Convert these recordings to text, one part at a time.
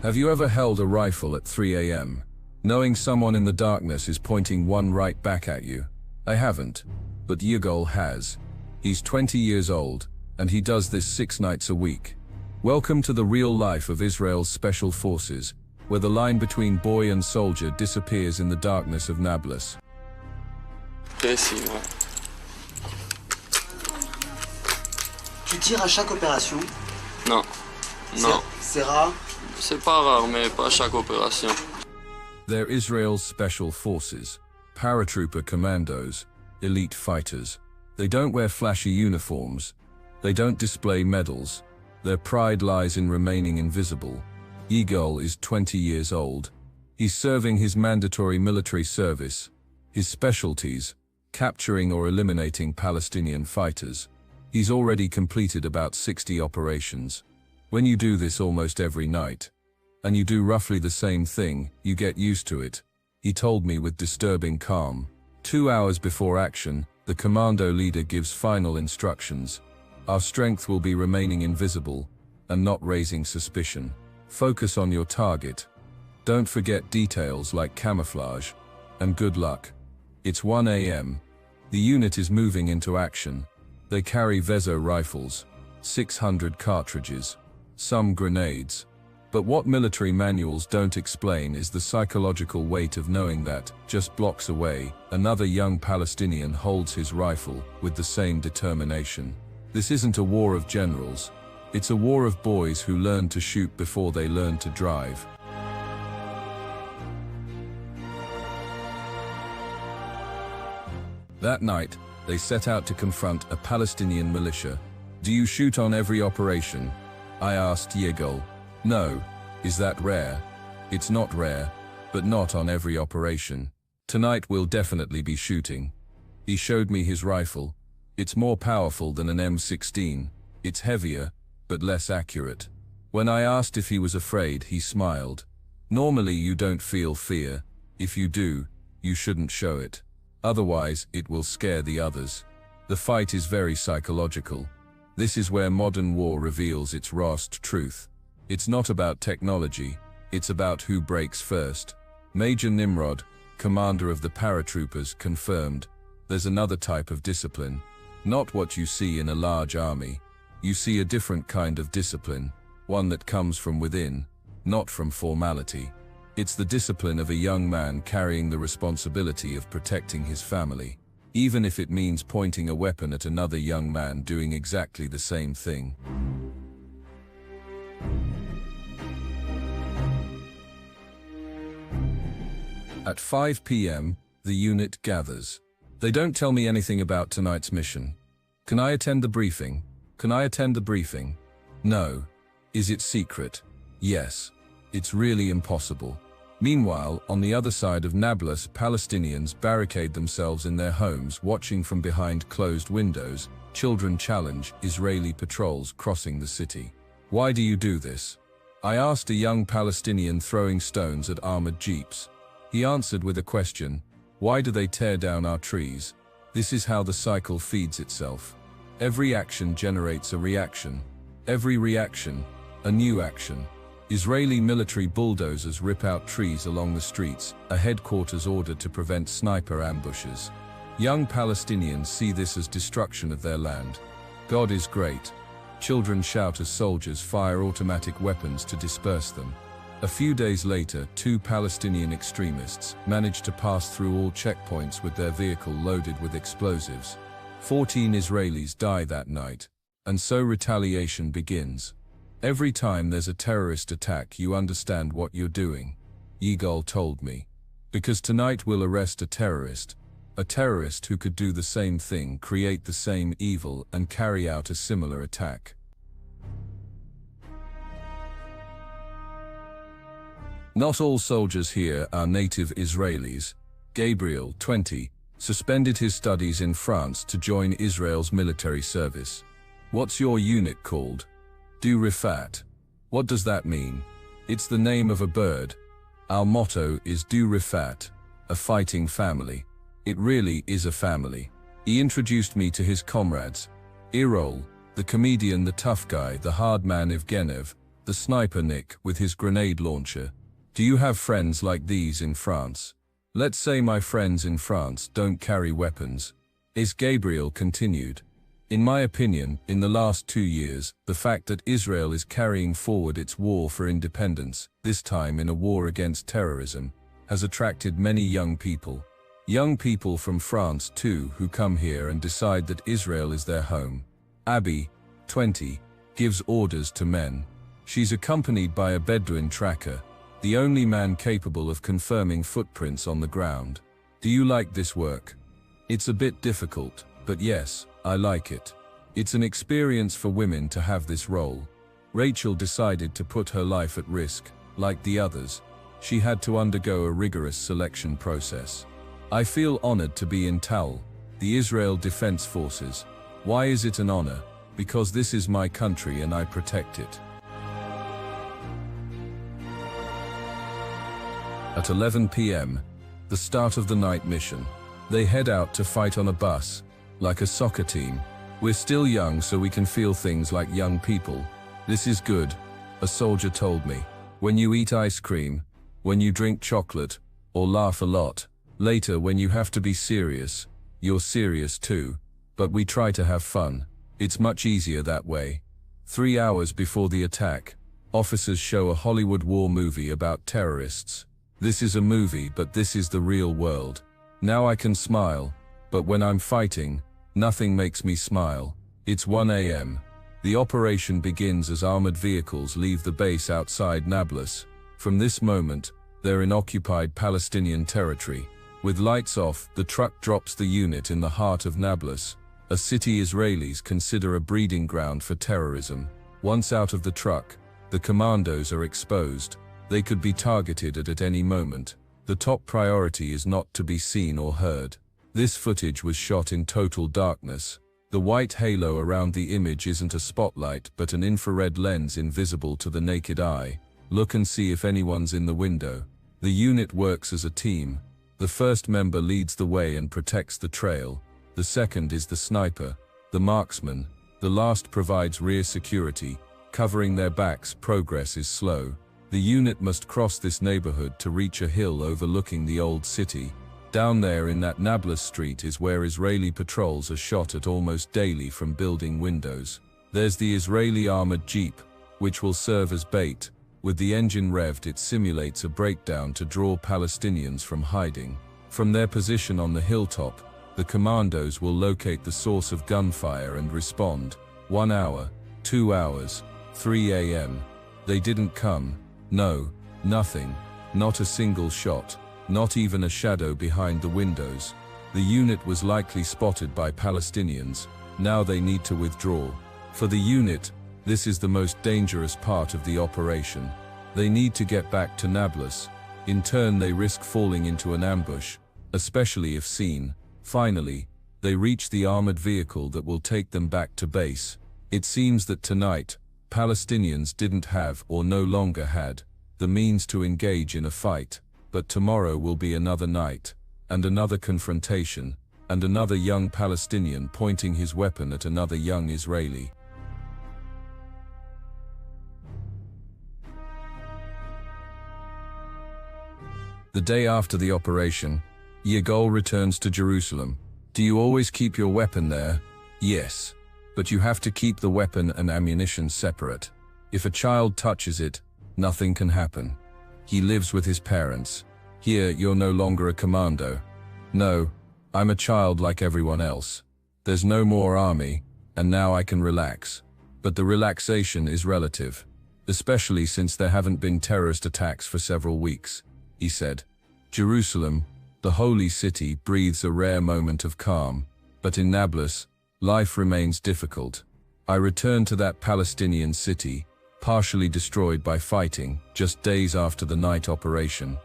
Have you ever held a rifle at 3 a.m., knowing someone in the darkness is pointing one right back at you? I haven't, but Yigal has. He's 20 years old, and he does this 6 nights a week. Welcome to the real life of Israel's special forces, where the line between boy and soldier disappears in the darkness of Nablus. Précis, ouais. Tu tires à chaque opération? Non, non. C'est rare? C'est pas rare, mais pas à chaque opération. They're Israel's special forces, paratrooper commandos, elite fighters. They don't wear flashy uniforms. They don't display medals. Their pride lies in remaining invisible. Yigal is 20 years old. He's serving his mandatory military service. His specialties, capturing or eliminating Palestinian fighters. He's already completed about 60 operations. When you do this almost every night, and you do roughly the same thing, you get used to it, he told me with disturbing calm. 2 hours before action, the commando leader gives final instructions. Our strength will be remaining invisible and not raising suspicion. Focus on your target. Don't forget details like camouflage. And good luck. It's 1 a.m. The unit is moving into action. They carry Vezo rifles, 600 cartridges, some grenades. But what military manuals don't explain is the psychological weight of knowing that, just blocks away, another young Palestinian holds his rifle with the same determination. This isn't a war of generals. It's a war of boys who learn to shoot before they learn to drive. That night, they set out to confront a Palestinian militia. Do you shoot on every operation? I asked Yigal. No. Is that rare? It's not rare, but not on every operation. Tonight we'll definitely be shooting. He showed me his rifle. It's more powerful than an M16. It's heavier, but less accurate. When I asked if he was afraid, he smiled. Normally you don't feel fear. If you do, you shouldn't show it. Otherwise, it will scare the others. The fight is very psychological. This is where modern war reveals its rawest truth. It's not about technology, it's about who breaks first. Major Nimrod, commander of the paratroopers, confirmed, there's another type of discipline. Not what you see in a large army. You see a different kind of discipline, one that comes from within, not from formality. It's the discipline of a young man carrying the responsibility of protecting his family, even if it means pointing a weapon at another young man doing exactly the same thing. At 5 p.m., the unit gathers. They don't tell me anything about tonight's mission. Can I attend the briefing? Can I attend the briefing? No. Is it secret? Yes. It's really impossible. Meanwhile, on the other side of Nablus, Palestinians barricade themselves in their homes, watching from behind closed windows. Children challenge Israeli patrols crossing the city. Why do you do this? I asked a young Palestinian throwing stones at armored jeeps. He answered with a question. Why do they tear down our trees? This is how the cycle feeds itself. Every action generates a reaction. Every reaction, a new action. Israeli military bulldozers rip out trees along the streets, a headquarters ordered to prevent sniper ambushes. Young Palestinians see this as destruction of their land. God is great. Children shout as soldiers fire automatic weapons to disperse them. A few days later, 2 Palestinian extremists managed to pass through all checkpoints with their vehicle loaded with explosives. 14 Israelis die that night, and so retaliation begins. Every time there's a terrorist attack, you understand what you're doing, Yigal told me. Because tonight we'll arrest a terrorist who could do the same thing, create the same evil, and carry out a similar attack. Not all soldiers here are native Israelis. Gabriel, 20, suspended his studies in France to join Israel's military service. What's your unit called? Du Rifat. What does that mean? It's the name of a bird. Our motto is Du Rifat, a fighting family. It really is a family. He introduced me to his comrades. Erol, the comedian, the tough guy, the hard man Evgenev, the sniper Nick with his grenade launcher. Do you have friends like these in France? Let's say my friends in France don't carry weapons. As Gabriel continued, in my opinion, in the last 2 years, the fact that Israel is carrying forward its war for independence, this time in a war against terrorism, has attracted many young people. Young people from France too, who come here and decide that Israel is their home. Abby, 20, gives orders to men. She's accompanied by a Bedouin tracker, the only man capable of confirming footprints on the ground. Do you like this work? It's a bit difficult, but yes, I like it. It's an experience for women to have this role. Rachel decided to put her life at risk, like the others. She had to undergo a rigorous selection process. I feel honored to be in TAL, the Israel Defense Forces. Why is it an honor? Because this is my country and I protect it. At 11 p.m., the start of the night mission. They head out to fight on a bus, like a soccer team. We're still young, so we can feel things like young people. This is good, a soldier told me. When you eat ice cream, when you drink chocolate, or laugh a lot, later when you have to be serious, you're serious too. But we try to have fun. It's much easier that way. 3 hours before the attack, officers show a Hollywood war movie about terrorists. This is a movie, but this is the real world. Now I can smile, but when I'm fighting, nothing makes me smile. It's 1 a.m. The operation begins as armored vehicles leave the base outside Nablus. From this moment, they're in occupied Palestinian territory. With lights off, the truck drops the unit in the heart of Nablus, a city Israelis consider a breeding ground for terrorism. Once out of the truck, the commandos are exposed. They could be targeted at any moment. The top priority is not to be seen or heard. This footage was shot in total darkness. The white halo around the image isn't a spotlight but an infrared lens invisible to the naked eye. Look and see if anyone's in the window. The unit works as a team. The first member leads the way and protects the trail. The second is the sniper, the marksman. The last provides rear security. Covering their backs, progress is slow. The unit must cross this neighborhood to reach a hill overlooking the old city. Down there in that Nablus street is where Israeli patrols are shot at almost daily from building windows. There's the Israeli armored jeep, which will serve as bait. With the engine revved, it simulates a breakdown to draw Palestinians from hiding. From their position on the hilltop, the commandos will locate the source of gunfire and respond. 1 hour, 2 hours, 3 a.m. They didn't come. No, nothing. Not a single shot. Not even a shadow behind the windows. The unit was likely spotted by Palestinians. Now they need to withdraw. For the unit, this is the most dangerous part of the operation. They need to get back to Nablus. In turn, they risk falling into an ambush, especially if seen. Finally, they reach the armored vehicle that will take them back to base. It seems that tonight, Palestinians didn't have, or no longer had, the means to engage in a fight. But tomorrow will be another night, and another confrontation, and another young Palestinian pointing his weapon at another young Israeli. The day after the operation, Yigal returns to Jerusalem. Do you always keep your weapon there? Yes. But you have to keep the weapon and ammunition separate. If a child touches it, nothing can happen. He lives with his parents. Here, you're no longer a commando. No, I'm a child like everyone else. There's no more army, and now I can relax. But the relaxation is relative, especially since there haven't been terrorist attacks for several weeks, he said. Jerusalem, the holy city, breathes a rare moment of calm, but in Nablus, life remains difficult. I returned to that Palestinian city, partially destroyed by fighting, just days after the night operation.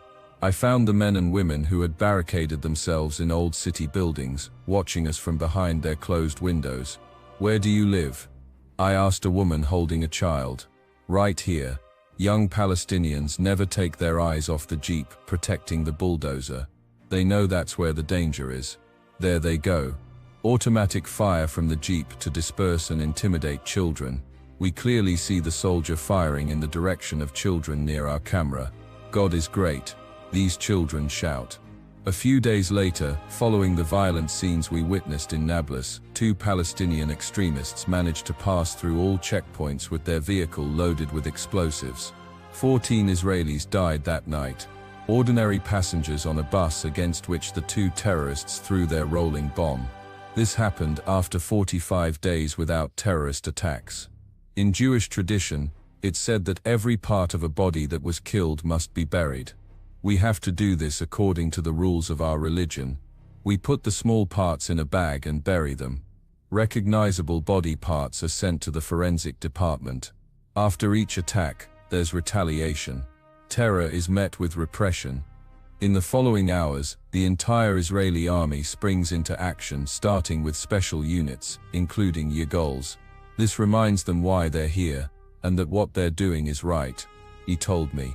I found the men and women who had barricaded themselves in old city buildings, watching us from behind their closed windows. Where do you live? I asked a woman holding a child. Right here. Young Palestinians never take their eyes off the jeep protecting the bulldozer. They know that's where the danger is. There they go. Automatic fire from the jeep to disperse and intimidate children. We clearly see the soldier firing in the direction of children near our camera. God is great, these children shout. A few days later, following the violent scenes we witnessed in Nablus, 2 Palestinian extremists managed to pass through all checkpoints with their vehicle loaded with explosives. 14 Israelis died that night. Ordinary passengers on a bus against which the 2 terrorists threw their rolling bomb. This happened after 45 days without terrorist attacks. In Jewish tradition, it's said that every part of a body that was killed must be buried. We have to do this according to the rules of our religion. We put the small parts in a bag and bury them. Recognizable body parts are sent to the forensic department. After each attack, there's retaliation. Terror is met with repression. In the following hours, the entire Israeli army springs into action, starting with special units, including Yigals. This reminds them why they're here, and that what they're doing is right, he told me.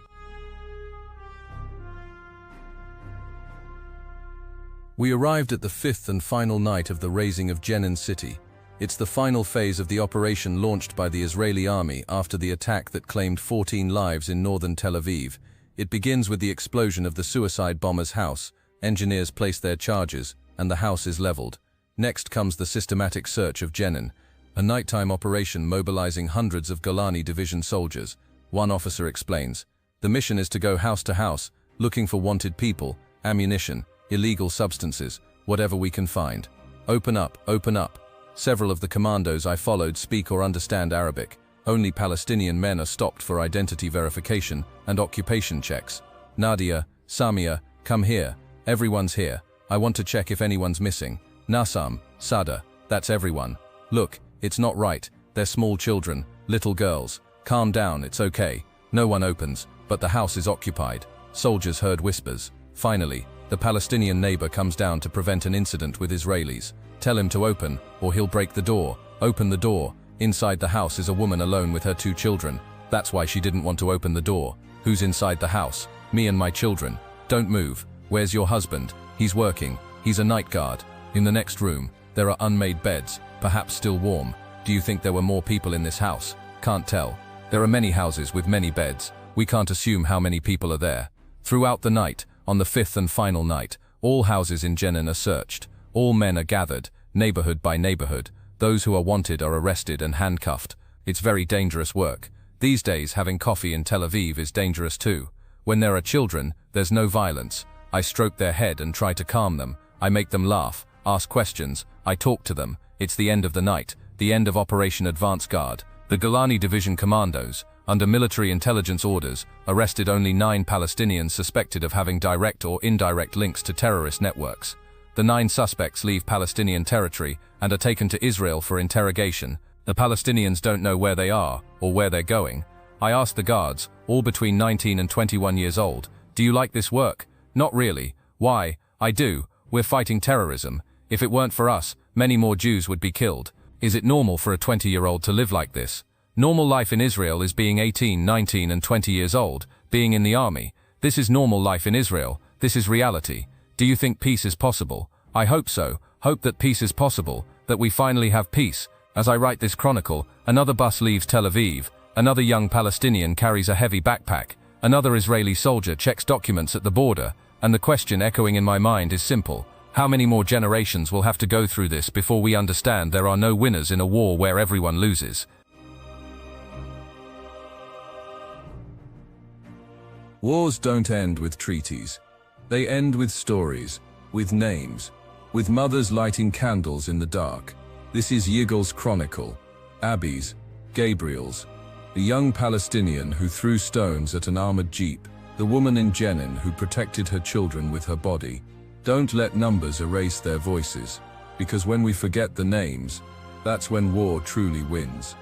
We arrived at the 5th and final night of the razing of Jenin city. It's the final phase of the operation launched by the Israeli army after the attack that claimed 14 lives in northern Tel Aviv. It begins with the explosion of the suicide bomber's house. Engineers place their charges, and the house is leveled. Next comes the systematic search of Jenin, a nighttime operation mobilizing hundreds of Golani Division soldiers. One officer explains, "The mission is to go house to house, looking for wanted people, ammunition, illegal substances, whatever we can find. Open up, open up." Several of the commandos I followed speak or understand Arabic. Only Palestinian men are stopped for identity verification and occupation checks. "Nadia, Samia, come here. Everyone's here. I want to check if anyone's missing." "Nasam, Sada, that's everyone. Look, it's not right. They're small children, little girls. Calm down, it's okay." No one opens, but the house is occupied. Soldiers heard whispers. Finally, the Palestinian neighbor comes down to prevent an incident with Israelis. "Tell him to open, or he'll break the door." Open the door. Inside the house is a woman alone with her 2 children. That's why she didn't want to open the door. "Who's inside the house?" "Me and my children." "Don't move. Where's your husband?" "He's working. He's a night guard." In the next room, there are unmade beds, perhaps still warm. "Do you think there were more people in this house?" "Can't tell. There are many houses with many beds. We can't assume how many people are there." Throughout the night, on the 5th and final night, all houses in Jenin are searched. All men are gathered, neighborhood by neighborhood. Those who are wanted are arrested and handcuffed. It's very dangerous work. These days, having coffee in Tel Aviv is dangerous too. When there are children, there's no violence. I stroke their head and try to calm them. I make them laugh, ask questions, I talk to them. It's the end of the night, the end of Operation Advance Guard. The Golani Division commandos, under military intelligence orders, arrested only 9 Palestinians suspected of having direct or indirect links to terrorist networks. The 9 suspects leave Palestinian territory and are taken to Israel for interrogation. The Palestinians don't know where they are or where they're going. I asked the guards, all between 19 and 21 years old, "Do you like this work?" "Not really." "Why?" "I do. We're fighting terrorism. If it weren't for us, many more Jews would be killed." "Is it normal for a 20-year-old to live like this?" "Normal life in Israel is being 18, 19 and 20 years old, being in the army. This is normal life in Israel. This is reality. Do you think peace is possible?" "I hope so. Hope that peace is possible, that we finally have peace." As I write this chronicle, another bus leaves Tel Aviv. Another young Palestinian carries a heavy backpack. Another Israeli soldier checks documents at the border. And the question echoing in my mind is simple. How many more generations will have to go through this before we understand there are no winners in a war where everyone loses? Wars don't end with treaties. They end with stories, with names, with mothers lighting candles in the dark. This is Yigal's chronicle, Abby's, Gabriel's, the young Palestinian who threw stones at an armored jeep, the woman in Jenin who protected her children with her body. Don't let numbers erase their voices, because when we forget the names, that's when war truly wins.